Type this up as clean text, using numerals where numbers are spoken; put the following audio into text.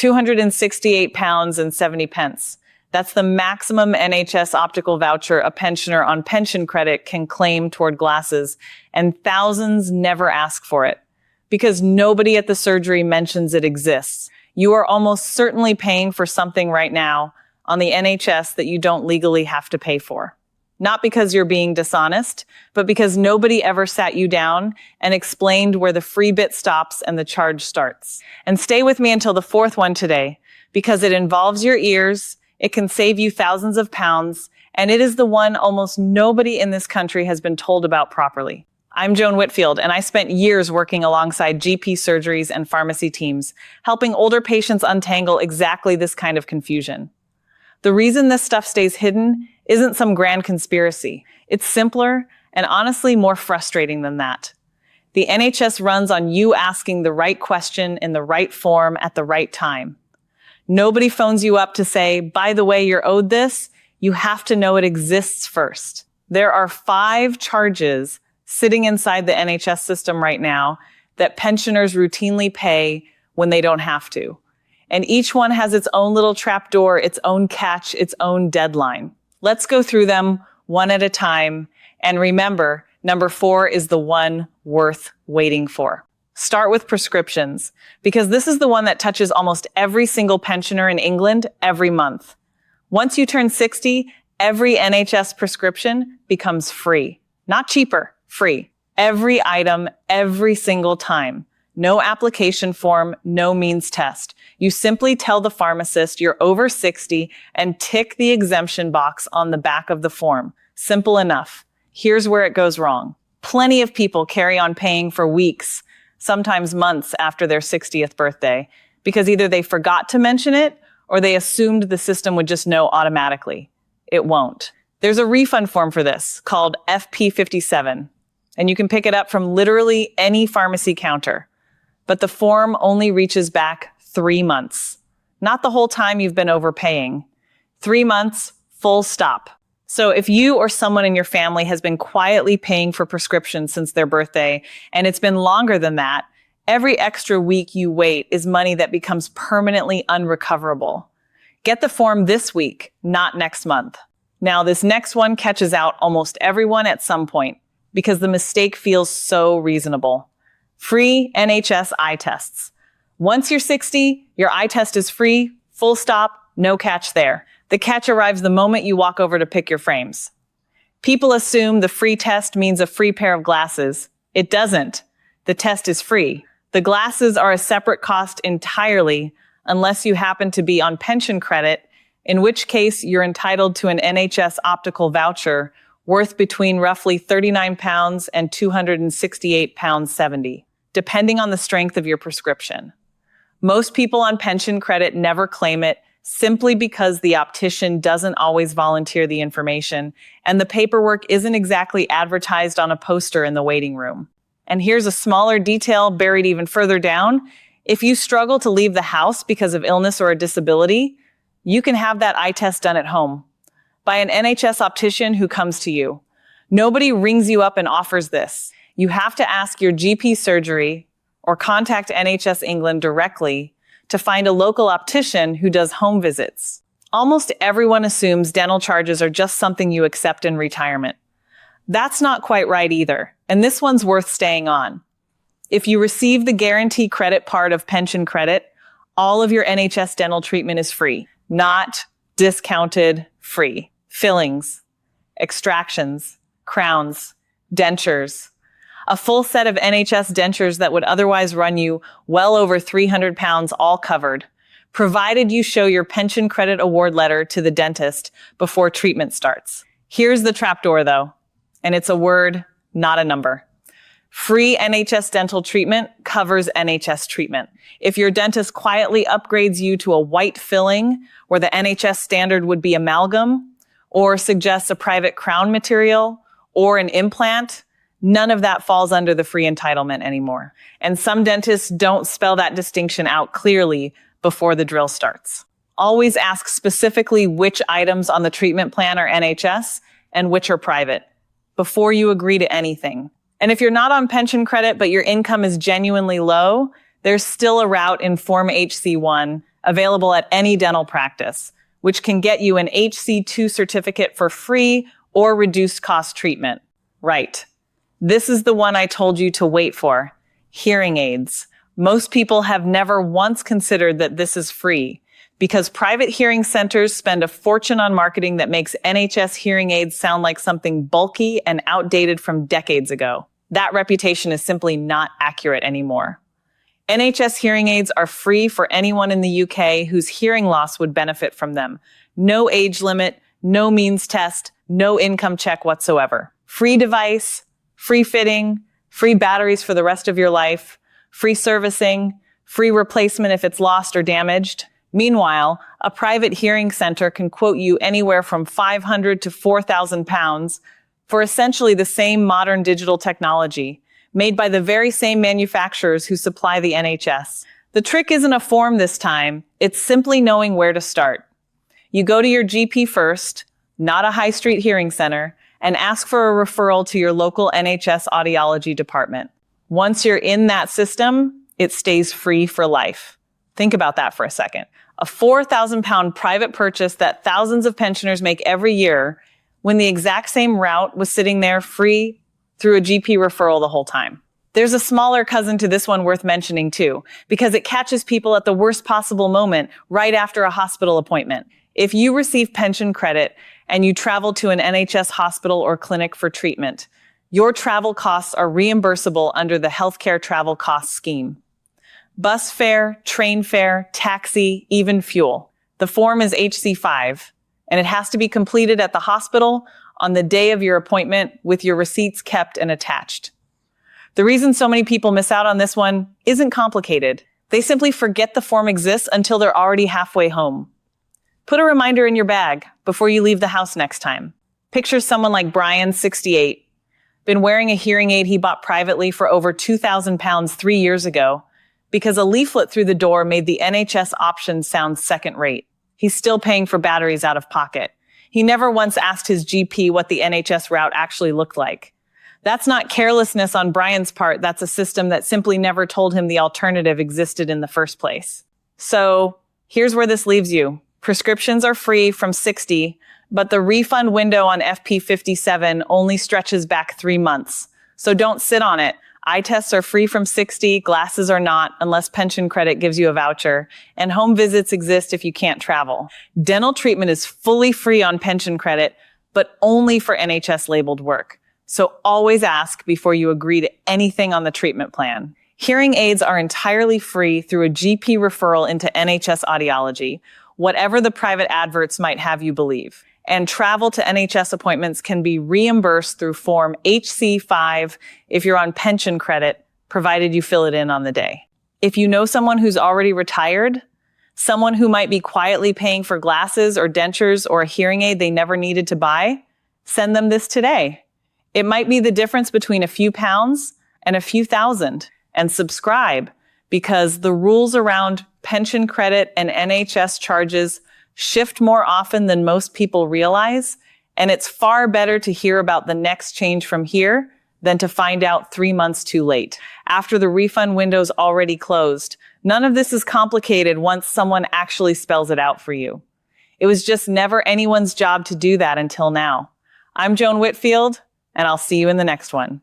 £268.70. That's the maximum NHS optical voucher a pensioner on pension credit can claim toward glasses, and thousands never ask for it because nobody at the surgery mentions it exists. You are almost certainly paying for something right now on the NHS that you don't legally have to pay for. Not because you're being dishonest, but because nobody ever sat you down and explained where the free bit stops and the charge starts. And stay with me until the fourth one today, because it involves your ears, it can save you thousands of pounds, and it is the one almost nobody in this country has been told about properly. I'm Joan Whitfield, and I spent years working alongside GP surgeries and pharmacy teams, helping older patients untangle exactly this kind of confusion. The reason this stuff stays hidden isn't some grand conspiracy. It's simpler and honestly more frustrating than that. The NHS runs on you asking the right question in the right form at the right time. Nobody phones you up to say, by the way, you're owed this. You have to know it exists first. There are 5 charges sitting inside the NHS system right now that pensioners routinely pay when they don't have to. And each one has its own little trapdoor, its own catch, its own deadline. Let's go through them one at a time. And remember, number 4 is the one worth waiting for. Start with prescriptions, because this is the one that touches almost every single pensioner in England every month. Once you turn 60, every NHS prescription becomes free. Not cheaper, free. Every item, every single time. No application form, no means test. You simply tell the pharmacist you're over 60 and tick the exemption box on the back of the form. Simple enough. Here's where it goes wrong. Plenty of people carry on paying for weeks, sometimes months after their 60th birthday, because either they forgot to mention it or they assumed the system would just know automatically. It won't. There's a refund form for this called FP57, and you can pick it up from literally any pharmacy counter. But the form only reaches back 3 months. Not the whole time you've been overpaying. 3 months, full stop. So if you or someone in your family has been quietly paying for prescriptions since their birthday, and it's been longer than that, every extra week you wait is money that becomes permanently unrecoverable. Get the form this week, not next month. Now, this next one catches out almost everyone at some point because the mistake feels so reasonable. Free NHS eye tests. Once you're 60, your eye test is free, full stop, no catch there. The catch arrives the moment you walk over to pick your frames. People assume the free test means a free pair of glasses. It doesn't. The test is free. The glasses are a separate cost entirely unless you happen to be on pension credit, in which case you're entitled to an NHS optical voucher worth between roughly £39 and £268.70, depending on the strength of your prescription. Most people on pension credit never claim it simply because the optician doesn't always volunteer the information, and the paperwork isn't exactly advertised on a poster in the waiting room. And here's a smaller detail buried even further down. If you struggle to leave the house because of illness or a disability, you can have that eye test done at home by an NHS optician who comes to you. Nobody rings you up and offers this. You have to ask your GP surgery or contact NHS England directly to find a local optician who does home visits. Almost everyone assumes dental charges are just something you accept in retirement. That's not quite right either, and this one's worth staying on. If you receive the guarantee credit part of pension credit, all of your NHS dental treatment is free, not discounted, free. Fillings, extractions, crowns, dentures. A full set of NHS dentures that would otherwise run you well over £300 all covered, provided you show your pension credit award letter to the dentist before treatment starts. Here's the trapdoor though, and it's a word, not a number. Free NHS dental treatment covers NHS treatment. If your dentist quietly upgrades you to a white filling where the NHS standard would be amalgam, or suggests a private crown material or an implant, none of that falls under the free entitlement anymore. And some dentists don't spell that distinction out clearly before the drill starts. Always ask specifically which items on the treatment plan are NHS and which are private before you agree to anything. And if you're not on pension credit but your income is genuinely low, there's still a route in Form HC1, available at any dental practice, which can get you an HC2 certificate for free or reduced cost treatment. Right. This is the one I told you to wait for. Hearing aids. Most people have never once considered that this is free, because private hearing centers spend a fortune on marketing that makes NHS hearing aids sound like something bulky and outdated from decades ago. That reputation is simply not accurate anymore. NHS hearing aids are free for anyone in the UK whose hearing loss would benefit from them. No age limit, no means test, no income check whatsoever. Free device, free fitting, free batteries for the rest of your life, free servicing, free replacement if it's lost or damaged. Meanwhile, a private hearing center can quote you anywhere from £500 to £4,000 for essentially the same modern digital technology, made by the very same manufacturers who supply the NHS. The trick isn't a form this time, it's simply knowing where to start. You go to your GP first, not a high street hearing center, and ask for a referral to your local NHS audiology department. Once you're in that system, it stays free for life. Think about that for a second. A £4,000 private purchase that thousands of pensioners make every year, when the exact same route was sitting there free through a GP referral the whole time. There's a smaller cousin to this one worth mentioning too, because it catches people at the worst possible moment, right after a hospital appointment. If you receive pension credit and you travel to an NHS hospital or clinic for treatment, your travel costs are reimbursable under the Healthcare Travel Costs Scheme. Bus fare, train fare, taxi, even fuel. The form is HC5, and it has to be completed at the hospital on the day of your appointment with your receipts kept and attached. The reason so many people miss out on this one isn't complicated. They simply forget the form exists until they're already halfway home. Put a reminder in your bag before you leave the house next time. Picture someone like Brian, 68, been wearing a hearing aid he bought privately for over £2,000 3 years ago because a leaflet through the door made the NHS option sound second rate. He's still paying for batteries out of pocket. He never once asked his GP what the NHS route actually looked like. That's not carelessness on Brian's part, that's a system that simply never told him the alternative existed in the first place. So, here's where this leaves you. Prescriptions are free from 60, but the refund window on FP57 only stretches back 3 months. So don't sit on it. Eye tests are free from 60, glasses are not, unless pension credit gives you a voucher, and home visits exist if you can't travel. Dental treatment is fully free on pension credit, but only for NHS-labeled work. So always ask before you agree to anything on the treatment plan. Hearing aids are entirely free through a GP referral into NHS audiology, whatever the private adverts might have you believe. And travel to NHS appointments can be reimbursed through Form HC5 if you're on pension credit, provided you fill it in on the day. If you know someone who's already retired, someone who might be quietly paying for glasses or dentures or a hearing aid they never needed to buy, send them this today. It might be the difference between a few pounds and a few thousand. And subscribe, because the rules around pension credit and NHS charges shift more often than most people realize, and it's far better to hear about the next change from here than to find out 3 months too late, after the refund window's already closed. None of this is complicated once someone actually spells it out for you. It was just never anyone's job to do that until now. I'm Joan Whitfield, and I'll see you in the next one.